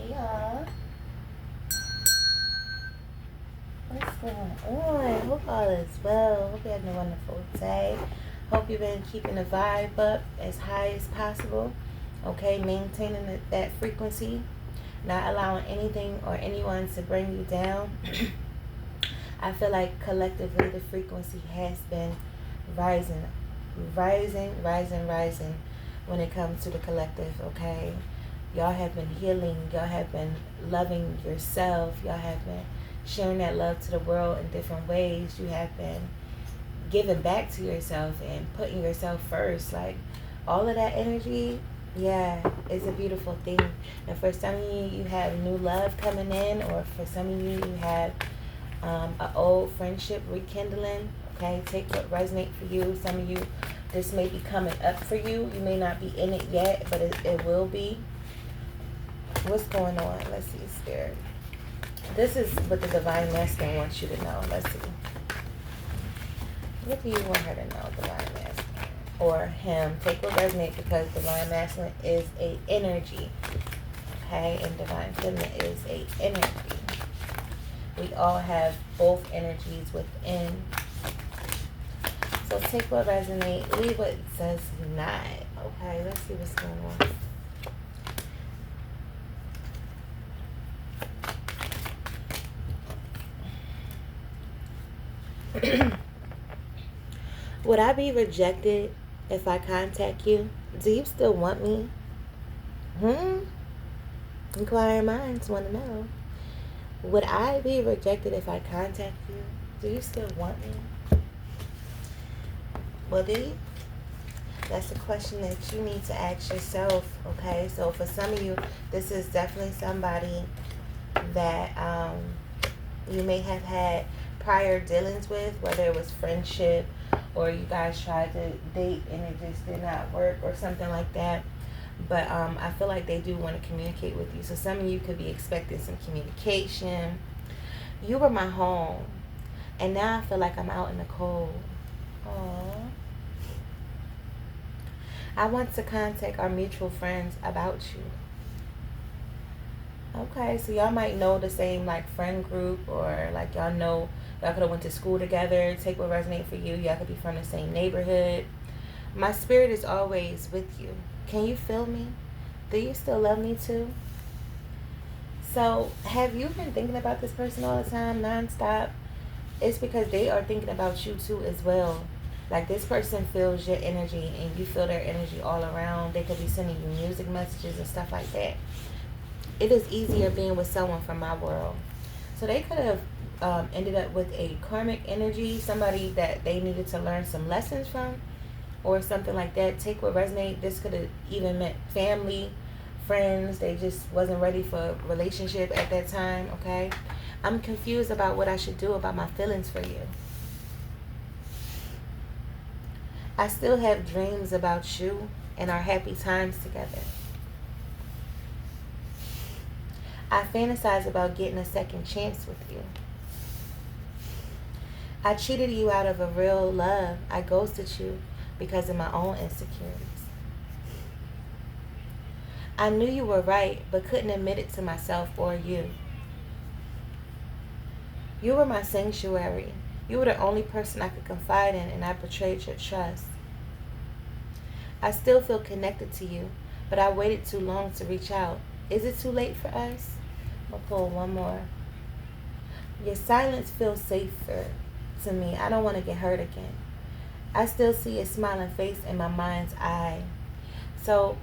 y'all. What's going on? Hope all is well. Hope you had a wonderful day. Hope you've been keeping the vibe up as high as possible. Okay, maintaining that frequency, not allowing anything or anyone to bring you down. I feel like collectively the frequency has been rising, rising when it comes to the collective, okay? Y'all have been healing. Y'all have been loving yourself. Y'all have been sharing that love to the world in different ways. You have been giving back to yourself and putting yourself first. Like, all of that energy, yeah, it's a beautiful thing. And for some of you, you have new love coming in, or for some of you, you have an old friendship rekindling. Okay, take what resonates for you. Some of you, this may be coming up for you. You may not be in it yet, but it will be. What's going on? Let's see, Spirit. This is what the Divine Masculine wants you to know. Let's see. What do you want her to know, Divine Masculine? Or him. Take what resonates, because Divine Masculine is a energy. Okay? And Divine Feminine is a energy. We all have both energies within. So take what resonates, leave what does not. Okay, let's see what's going on. Would I be rejected if I contact you? Do you still want me? Inquiring minds want to know. Would I be rejected if I contact you? Do you still want me? Well, do you? That's a question that you need to ask yourself, okay? So for some of you, this is definitely somebody that you may have had prior dealings with, whether it was friendship or you guys tried to date and it just did not work or something like that. But I feel like they do want to communicate with you. So some of you could be expecting some communication. You were my home, and now I feel like I'm out in the cold. Aww. I want to contact our mutual friends about you. Okay, so y'all might know the same like friend group, or like y'all know y'all could have went to school together. Take what resonates for you. Y'all could be from the same neighborhood. My spirit is always with you. Can you feel me? Do you still love me too? So have you been thinking about this person all the time, nonstop? It's because they are thinking about you too as well. Like, this person feels your energy and you feel their energy all around. They could be sending you music messages and stuff like that. It is easier being with someone from my world. So they could have ended up with a karmic energy, somebody that they needed to learn some lessons from, or something like that. Take what resonates. This could have even meant family, friends. They just wasn't ready for a relationship at that time, okay? I'm confused about what I should do about my feelings for you. I still have dreams about you and our happy times together. I fantasize about getting a second chance with you. I cheated you out of a real love. I ghosted you because of my own insecurities. I knew you were right, but couldn't admit it to myself or you. You were my sanctuary. You were the only person I could confide in, and I betrayed your trust. I still feel connected to you, but I waited too long to reach out. Is it too late for us? I'll pull one more. Your silence feels safer to me. I don't want to get hurt again. I still see a smiling face in my mind's eye. So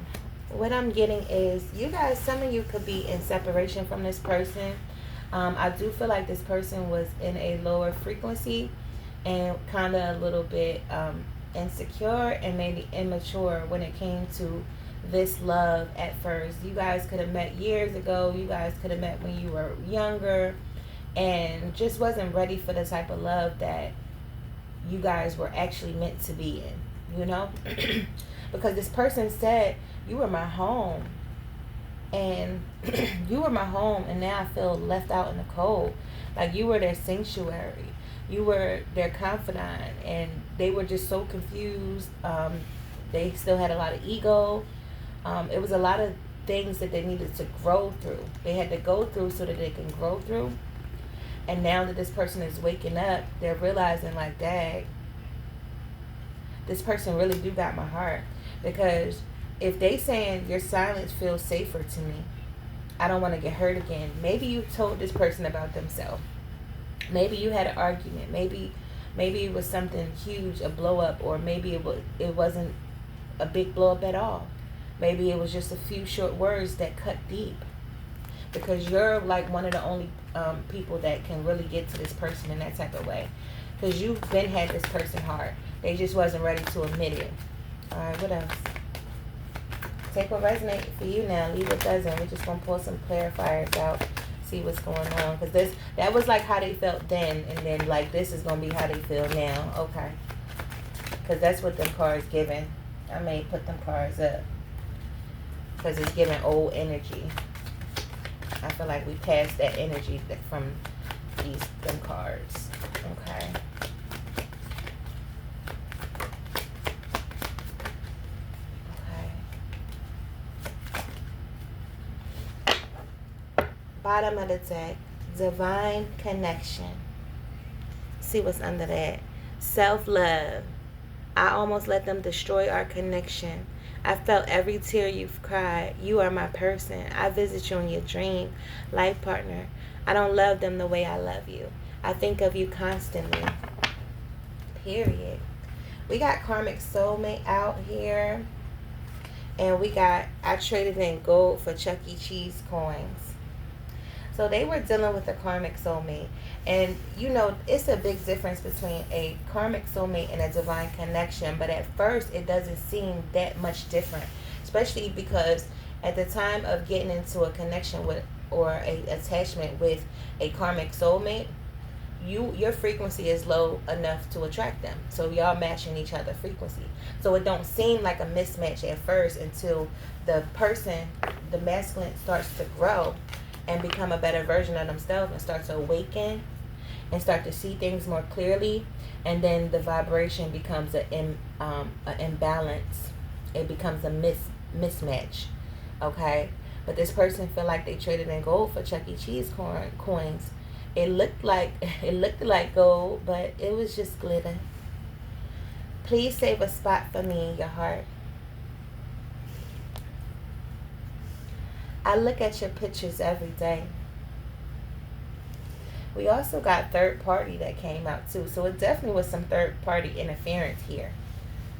what I'm getting is, you guys, some of you could be in separation from this person. I do feel like this person was in a lower frequency and kind of a little bit insecure and maybe immature when it came to this love at first. You guys could have met years ago. You guys could have met when you were younger and just wasn't ready for the type of love that you guys were actually meant to be in, you know? Because this person said, you were my home. And you were my home, and now I feel left out in the cold. Like, you were their sanctuary. You were their confidant, and they were just so confused. They still had a lot of ego. It was a lot of things that they needed to grow through. They had to go through so that they can grow through. And now that this person is waking up, they're realizing like, dang, this person really do got my heart. Because if they saying your silence feels safer to me, I don't want to get hurt again. Maybe you told this person about themselves. Maybe you had an argument. Maybe it was something huge, a blow up, or maybe it wasn't a big blow up at all. Maybe it was just a few short words that cut deep. Because you're like one of the only people that can really get to this person in that type of way. Because you've been had this person hard. They just wasn't ready to admit it. Alright, what else? Take what resonates for you now. Leave what doesn't. We're just going to pull some clarifiers out. See what's going on. Because that was like how they felt then. And then like this is going to be how they feel now. Okay. Because that's what them cards giving. I may put them cards up. Because it's giving old energy. I feel like we passed that energy from them cards. Okay. Okay. Bottom of the deck. Divine connection. See what's under that. Self-love. I almost let them destroy our connection. I felt every tear you've cried. You are my person. I visit you in your dream, life partner. I don't love them the way I love you. I think of you constantly. Period. We got karmic soulmate out here. And we got, I traded in gold for Chuck E. Cheese coins. So they were dealing with a karmic soulmate. And, you know, it's a big difference between a karmic soulmate and a divine connection. But at first, it doesn't seem that much different. Especially because at the time of getting into a connection with or a attachment with a karmic soulmate, your frequency is low enough to attract them. So y'all matching each other's frequency. So it don't seem like a mismatch at first until the person, the masculine, starts to grow and become a better version of themselves and start to awaken and start to see things more clearly. And then the vibration becomes an imbalance. It becomes a mismatch. Okay? But this person feel like they traded in gold for Chuck E. Cheese coins. It looked like gold, but it was just glitter. Please save a spot for me in your heart. I look at your pictures every day. We also got third party that came out too. So it definitely was some third party interference here.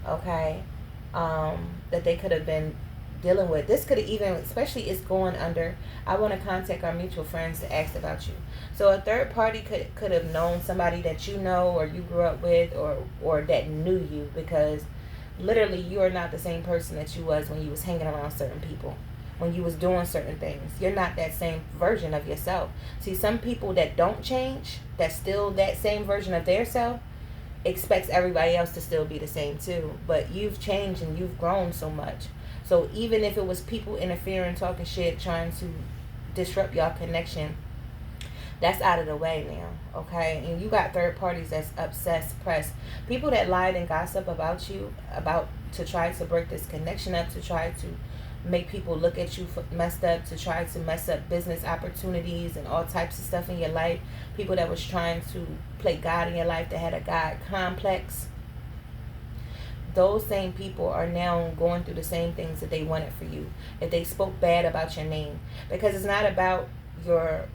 Okay? That they could have been dealing with. This could have even, especially it's going under, I want to contact our mutual friends to ask about you. So a third party could have known somebody that you know or you grew up with or that knew you, because literally you are not the same person that you was when you was hanging around certain people. When you was doing certain things, you're not that same version of yourself. See, some people that don't change, that's still that same version of their self, expects everybody else to still be the same too. But you've changed and you've grown so much. So even if it was people interfering, talking shit, trying to disrupt y'all connection, that's out of the way now, okay? And you got third parties that's obsessed, pressed. People that lied and gossip about you, to try to break this connection up, to try to make people look at you messed up, to try to mess up business opportunities and all types of stuff in your life. People that was trying to play God in your life, that had a God complex. Those same people are now going through the same things that they wanted for you. If they spoke bad about your name. Because it's not about your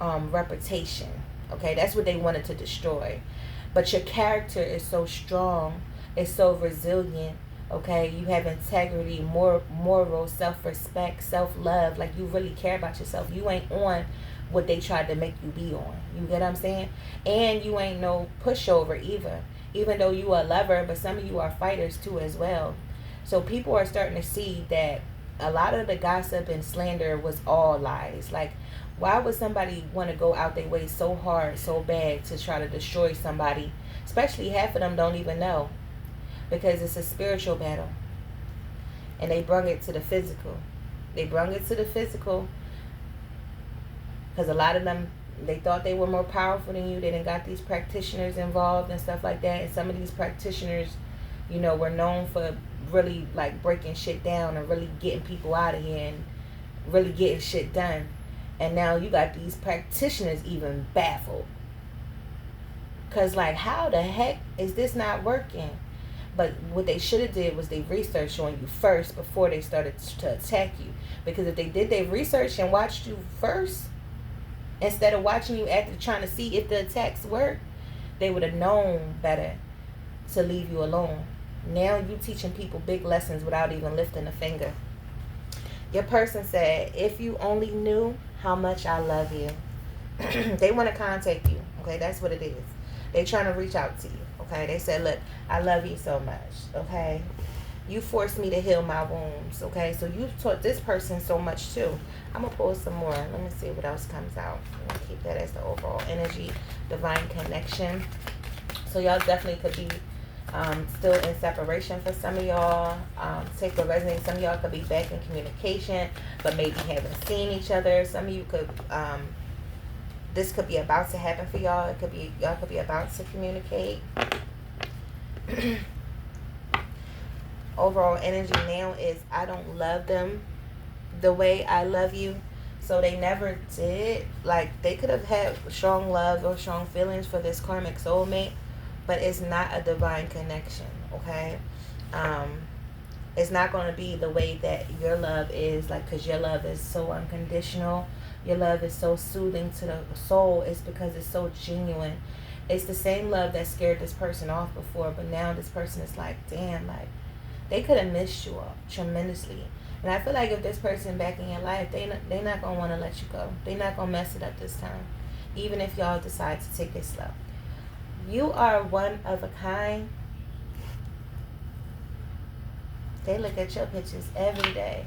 reputation. Okay, that's what they wanted to destroy. But your character is so strong. It's so resilient. Okay, you have integrity, moral, self-respect, self-love. Like, you really care about yourself. You ain't on what they tried to make you be on. You get what I'm saying? And you ain't no pushover either. Even though you are a lover, but some of you are fighters too as well. So people are starting to see that a lot of the gossip and slander was all lies. Like, why would somebody want to go out their way so hard, so bad to try to destroy somebody? Especially half of them don't even know. Because it's a spiritual battle. And they brung it to the physical. They brung it to the physical because a lot of them, they thought they were more powerful than you. They done got these practitioners involved and stuff like that. And some of these practitioners, you know, were known for really like breaking shit down and really getting people out of here. really getting shit done. And now you got these practitioners even baffled. Because, like, how the heck is this not working? But what they should have did was they researched on you first before they started to attack you. Because if they did their research and watched you first, instead of watching you after trying to see if the attacks work, they would have known better to leave you alone. Now you teaching people big lessons without even lifting a finger. Your person said, if you only knew how much I love you. They want to contact you. Okay, that's what it is. They're trying to reach out to you. Okay, they said, look, I love you so much. Okay, you forced me to heal my wounds. Okay, so you taught this person so much too. I'm going to pull some more. Let me see what else comes out. I'm going to keep that as the overall energy, divine connection. So y'all definitely could be still in separation for some of y'all. Take what resonates. Some of y'all could be back in communication, but maybe haven't seen each other. Some of you could, this could be about to happen for y'all. It could be, y'all could be about to communicate. Overall energy now is, I don't love them the way I love you. So they never did. Like, they could have had strong love or strong feelings for this karmic soulmate, but it's not a divine connection, okay? It's not going to be the way that your love is, like, because your love is so unconditional. Your love is so soothing to the soul. It's because it's so genuine. It's the same love that scared this person off before, but now this person is like, damn, like, they could have missed you up tremendously. And I feel like if this person back in your life, they not going to want to let you go. They're not going to mess it up this time, even if y'all decide to take it slow. You are one of a kind. They look at your pictures every day.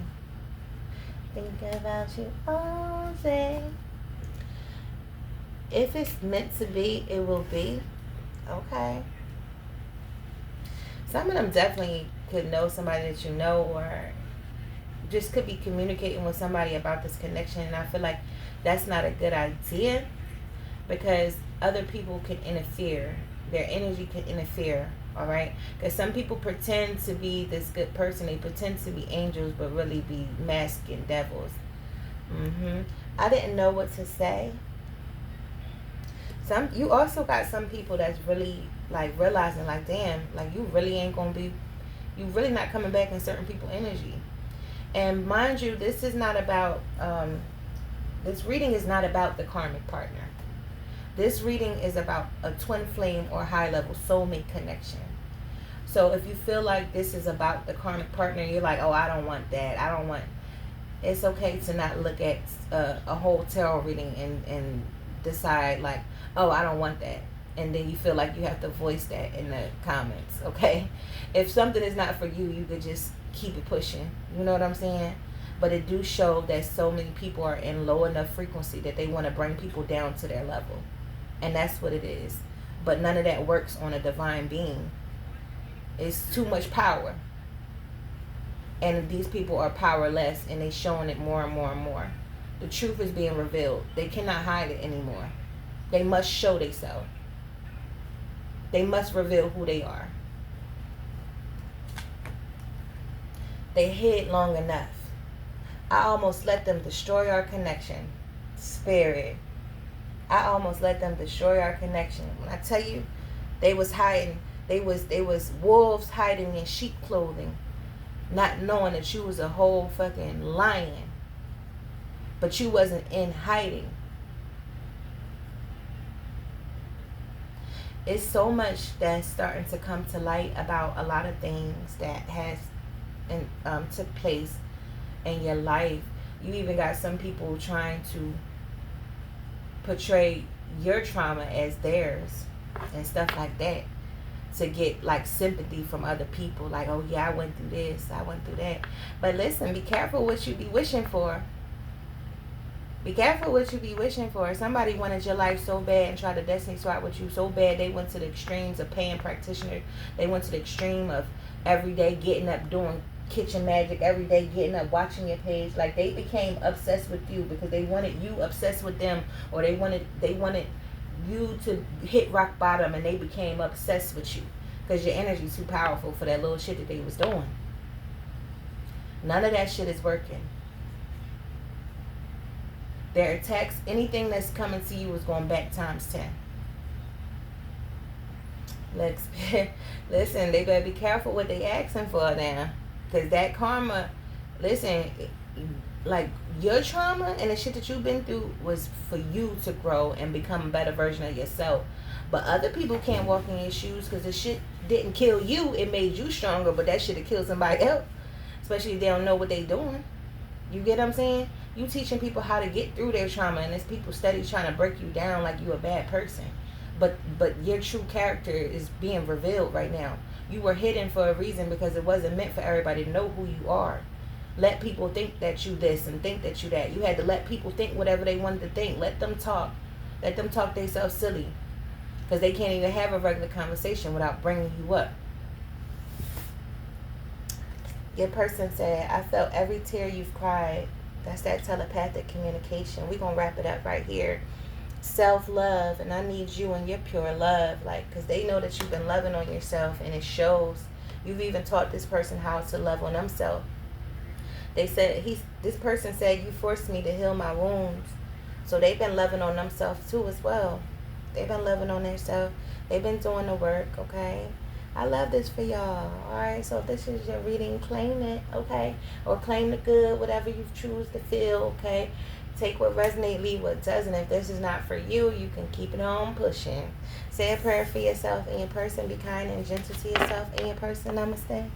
Think about you all day. If it's meant to be, it will be. Okay. Some of them definitely could know somebody that you know, or just could be communicating with somebody about this connection. And I feel like that's not a good idea, because other people can interfere. Their energy can interfere, all right? Because some people pretend to be this good person. They pretend to be angels, but really be masking devils. I didn't know what to say. You also got some people that's really, like, realizing, like, damn, like, you really ain't going to be, you really not coming back in certain people energy. And mind you, this is not about, this reading is not about the karmic partner. This reading is about a twin flame or high level soulmate connection. So if you feel like this is about the karmic partner, you're like, oh, I don't want that. I don't want, it's okay to not look at a whole tarot reading and decide like, oh, I don't want that. And then you feel like you have to voice that in the comments, okay? If something is not for you, you could just keep it pushing. You know what I'm saying? But it do show that so many people are in low enough frequency that they want to bring people down to their level. And that's what it is. But none of that works on a divine being. It's too much power. And these people are powerless, and they're showing it more and more and more. The truth is being revealed. They cannot hide it anymore. They must show themselves. They must reveal who they are. They hid long enough. I almost let them destroy our connection. Spirit. I almost let them destroy our connection. When I tell you, they was hiding. They was wolves hiding in sheep clothing, not knowing that you was a whole fucking lion. But you wasn't in hiding. It's so much that's starting to come to light about a lot of things that has took place in your life. You even got some people trying to portray your trauma as theirs and stuff like that, to get like sympathy from other people, like, oh yeah, I went through this, I went through that. But listen, be careful what you be wishing for. Be careful what you be wishing for. Somebody wanted your life so bad and tried to destiny swap with you so bad, they went to the extremes of paying practitioners. They went to the extreme of every day getting up doing kitchen magic, every day getting up watching your page. Like, they became obsessed with you because they wanted you obsessed with them, or they wanted you to hit rock bottom, and they became obsessed with you because your energy's too powerful for that little shit that they was doing. None of that shit is working. Their attacks, anything that's coming to you is going back times 10. Listen, they better be careful what they asking for now. Because that karma, listen, like your trauma and the shit that you've been through was for you to grow and become a better version of yourself. But other people can't walk in your shoes because the shit didn't kill you. It made you stronger, but that shit have killed somebody else. Especially if they don't know what they doing. You get what I'm saying? You teaching people how to get through their trauma, and there's people steady trying to break you down like you a bad person. But your true character is being revealed right now. You were hidden for a reason because it wasn't meant for everybody to know who you are. Let people think that you this and think that you that. You had to let people think whatever they wanted to think. Let them talk. Let them talk themselves silly. Because they can't even have a regular conversation without bringing you up. Your person said, I felt every tear you've cried. That's that telepathic communication. We're going to wrap it up right here. Self-love, and I need you and your pure love, like, because they know that you've been loving on yourself, and it shows. You've even taught this person how to love on themselves. They said, this person said, you forced me to heal my wounds. So they've been loving on themselves too as well. They've been loving on themselves. They've been doing the work, okay? I love this for y'all, alright? So if this is your reading, claim it, okay? Or claim the good, whatever you choose to feel, okay? Take what resonates, leave what doesn't. If this is not for you, you can keep it on pushing. Say a prayer for yourself and your person. Be kind and gentle to yourself and your person. Namaste.